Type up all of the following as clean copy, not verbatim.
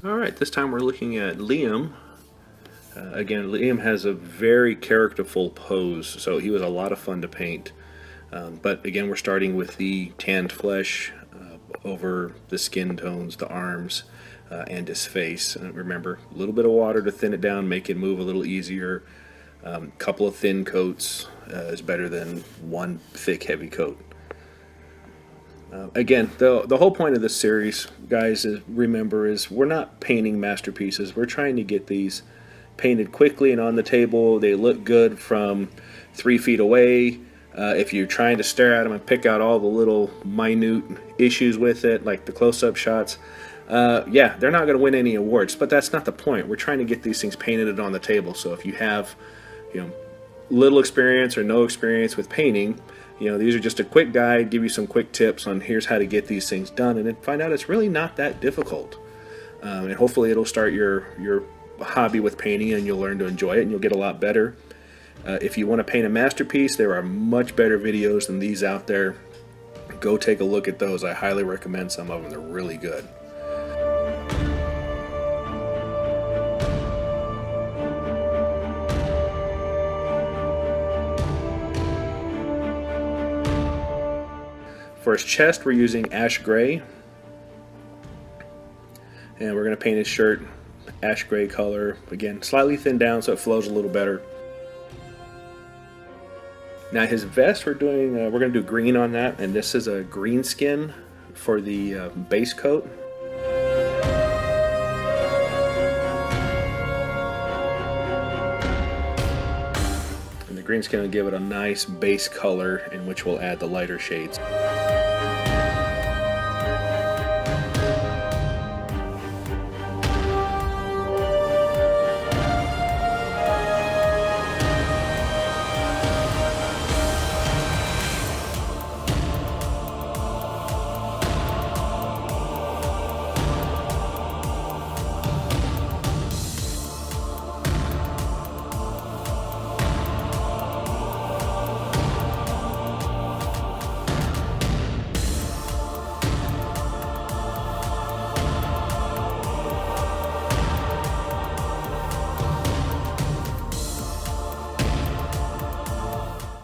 Alright, this time we're looking at Liam. Again, Liam has a very characterful pose, so he was a lot of fun to paint. But again, we're starting with the tanned flesh over the skin tones, the arms, and his face. And remember, a little bit of water to thin it down, make it move a little easier. Couple of thin coats is better than one thick, heavy coat. Again, the whole point of this series, guys, remember, is we're not painting masterpieces. We're trying to get these painted quickly and on the table. They look good from 3 feet away. If you're trying to stare at them and pick out all the little minute issues with it, like the close-up shots, yeah, they're not going to win any awards, but that's not the point. We're trying to get these things painted and on the table. So if you have, little experience or no experience with painting, these are just a quick guide, give you some quick tips on here's how to get these things done, and then find out it's really not that difficult. And hopefully it'll start your hobby with painting, and you'll learn to enjoy it, and you'll get a lot better. If you want to paint a masterpiece, there are much better videos than these out there. Go take a look at those. I highly recommend some of them. They're really good. For his chest, we're using ash gray, and we're going to paint his shirt ash gray color. Again, slightly thinned down so it flows a little better. Now his vest, we're going to do green on that, and this is a green skin for the base coat. And the green skin will give it a nice base color in which we'll add the lighter shades.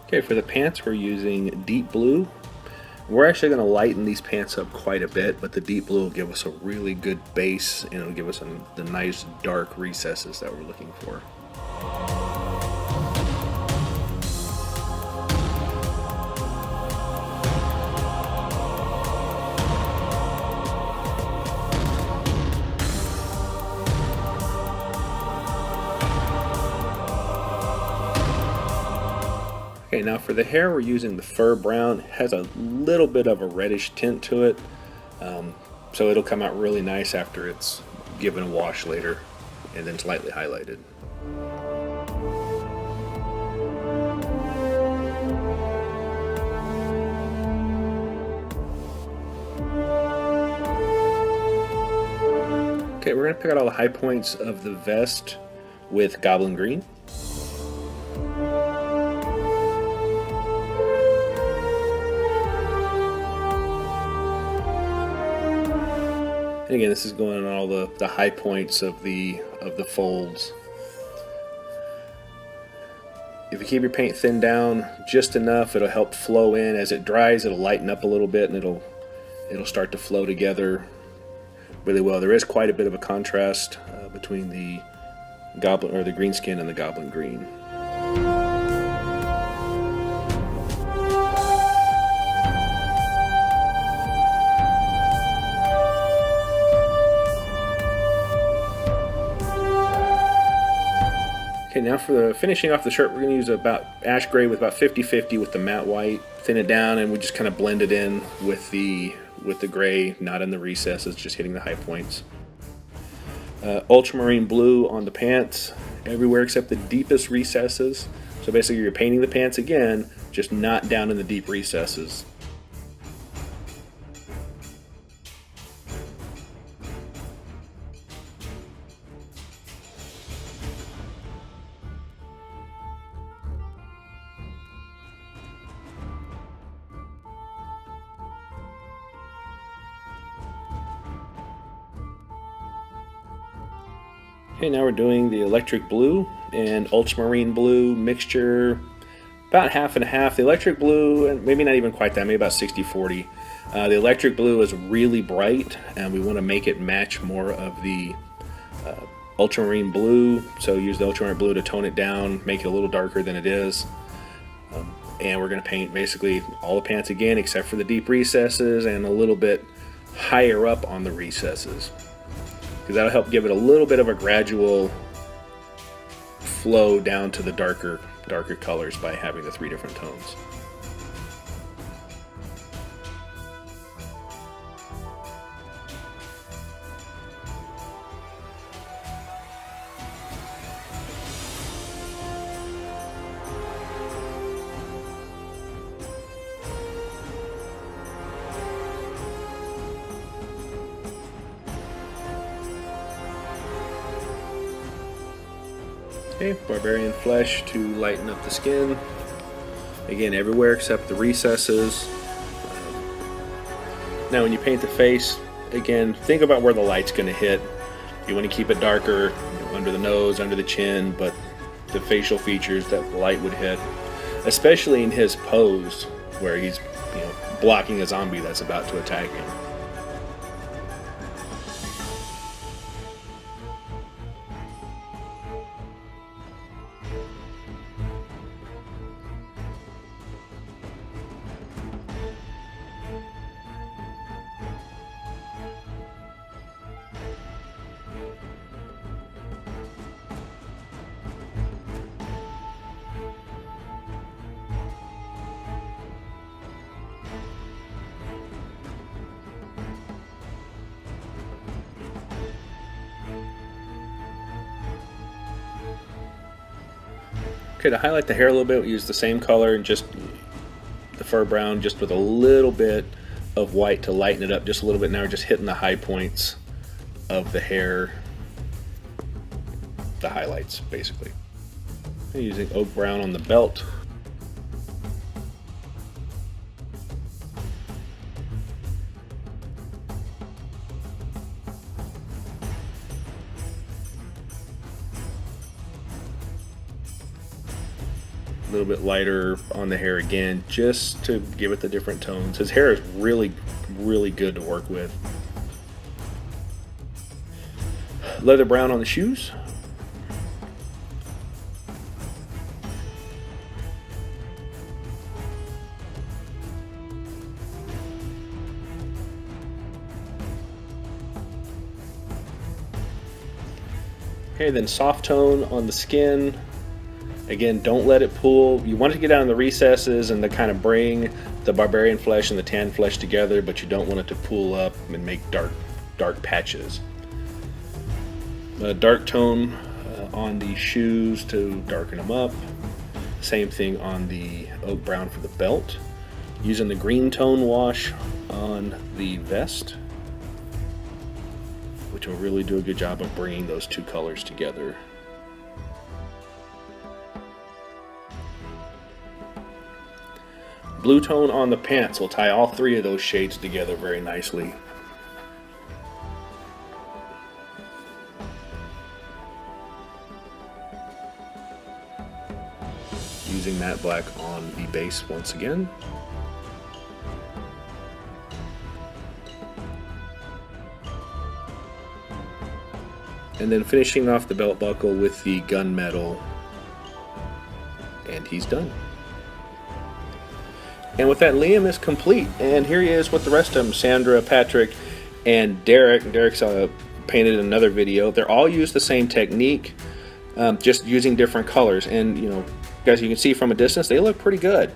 Okay, for the pants we're using deep blue. We're actually going to lighten these pants up quite a bit, but the deep blue will give us a really good base, and it'll give us the nice dark recesses that we're looking for. Okay, now for the hair, we're using the fur brown. It has a little bit of a reddish tint to it, so it'll come out really nice after it's given a wash later and then slightly highlighted. Okay, we're going to pick out all the high points of the vest with Goblin Green. And again, this is going on all the high points of the folds. If you keep your paint thinned down just enough, it'll help flow in. As it dries, it'll lighten up a little bit, and it'll start to flow together really well. There is quite a bit of a contrast between the goblin or the green skin and the Goblin Green. Okay, now for the finishing off the shirt, we're going to use about ash gray with about 50-50 with the matte white. Thin it down, and we just kind of blend it in with the gray, not in the recesses, just hitting the high points. Ultramarine blue on the pants, everywhere except the deepest recesses. So basically you're painting the pants again, just not down in the deep recesses. Okay, now we're doing the electric blue and ultramarine blue mixture, about half and half. The electric blue, and maybe not even quite that, maybe about 60-40. The electric blue is really bright, and we want to make it match more of the ultramarine blue. So use the ultramarine blue to tone it down, make it a little darker than it is. And we're going to paint basically all the pants again, except for the deep recesses and a little bit higher up on the recesses, because that'll help give it a little bit of a gradual flow down to the darker colors by having the 3 different tones. Okay, barbarian flesh to lighten up the skin. Again, everywhere except the recesses. Now when you paint the face, again, think about where the light's going to hit. You want to keep it darker, under the nose, under the chin, but the facial features that the light would hit, especially in his pose where he's blocking a zombie that's about to attack him. Okay, to highlight the hair a little bit, we use the same color and just the fur brown, just with a little bit of white to lighten it up just a little bit. Now we're just hitting the high points of the hair, the highlights basically. I'm using oak brown on the belt. A little bit lighter on the hair again, just to give it the different tones. His hair is really good to work with. Leather brown on the shoes. Okay, then soft tone on the skin. Again, don't let it pool. You want it to get down in the recesses and to kind of bring the barbarian flesh and the tan flesh together, but you don't want it to pool up and make dark patches. Dark tone on the shoes to darken them up. Same thing on the oak brown for the belt. Using the green tone wash on the vest, which will really do a good job of bringing those 2 colors together. Blue tone on the pants will tie all 3 of those shades together very nicely. Using matte black on the base once again. And then finishing off the belt buckle with the gunmetal, and he's done. And with that, Liam is complete. And here he is with the rest of them, Sandra, Patrick, and Derek. Derek's painted in another video. They're all used the same technique, just using different colors. And, guys, you can see from a distance, they look pretty good.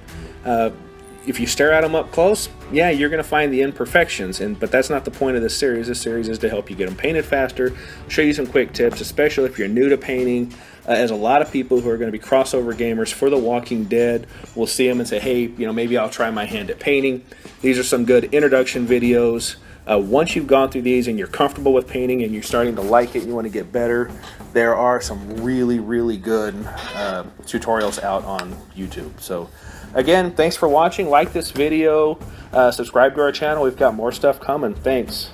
If you stare at them up close, yeah, you're going to find the imperfections. But that's not the point of this series. This series is to help you get them painted faster, show you some quick tips, especially if you're new to painting. As a lot of people who are going to be crossover gamers for The Walking Dead will see them and say, hey, maybe I'll try my hand at painting. These are some good introduction videos. Once you've gone through these and you're comfortable with painting and you're starting to like it and you want to get better, there are some really good tutorials out on YouTube. So again, thanks for watching. Like this video, subscribe to our channel. We've got more stuff coming. Thanks.